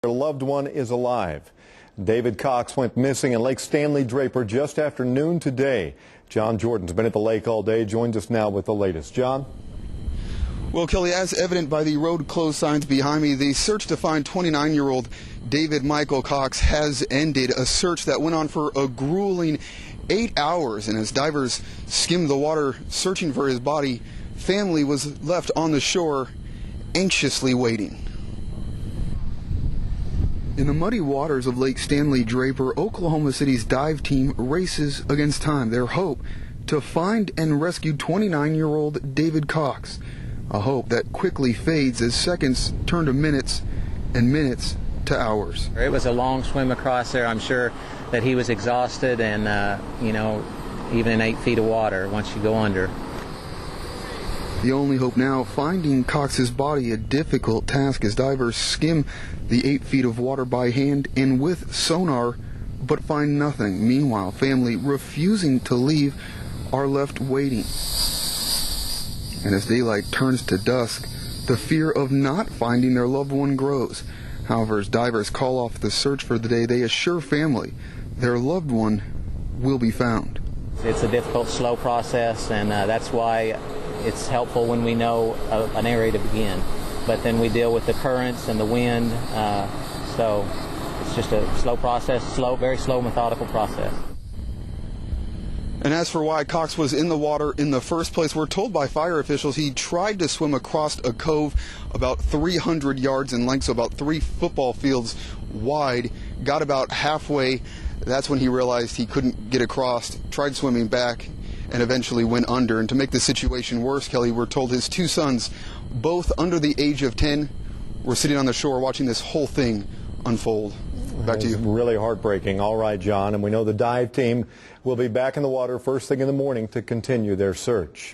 Their loved one is alive. David Cox went missing in Lake Stanley Draper just after noon today. John Jordan's been at the lake all day, joins us now with the latest. John? Well, Kelly, as evident by the road closed signs behind me, the search to find 29-year-old David Michael Cox has ended, a search that went on for a grueling 8 hours. And as divers skimmed the water searching for his body, family was left on the shore anxiously waiting. In the muddy waters of Lake Stanley Draper, Oklahoma City's dive team races against time. Their hope to find and rescue 29-year-old David Cox. A hope that quickly fades as seconds turn to minutes and minutes to hours. It was a long swim across there. I'm sure that he was exhausted and, even in 8 feet of water once you go under. The only hope now, finding Cox's body, a difficult task as divers skim the 8 feet of water by hand and with sonar, but find nothing. Meanwhile, family refusing to leave are left waiting. And as daylight turns to dusk, the fear of not finding their loved one grows. However, as divers call off the search for the day, they assure family their loved one will be found. It's a difficult, slow process, and that's why it's helpful when we know an area to begin. But then we deal with the currents and the wind, so it's just a slow process, very slow, methodical process. And as for why Cox was in the water in the first place, we're told by fire officials he tried to swim across a cove about 300 yards in length, so about 3 football fields wide, got about halfway. That's when he realized he couldn't get across, tried swimming back, and eventually went under. And to make the situation worse, Kelly, we're told his 2 sons, both under the age of 10, were sitting on the shore watching this whole thing unfold. Back to you. Really heartbreaking. All right, John. And we know the dive team will be back in the water first thing in the morning to continue their search.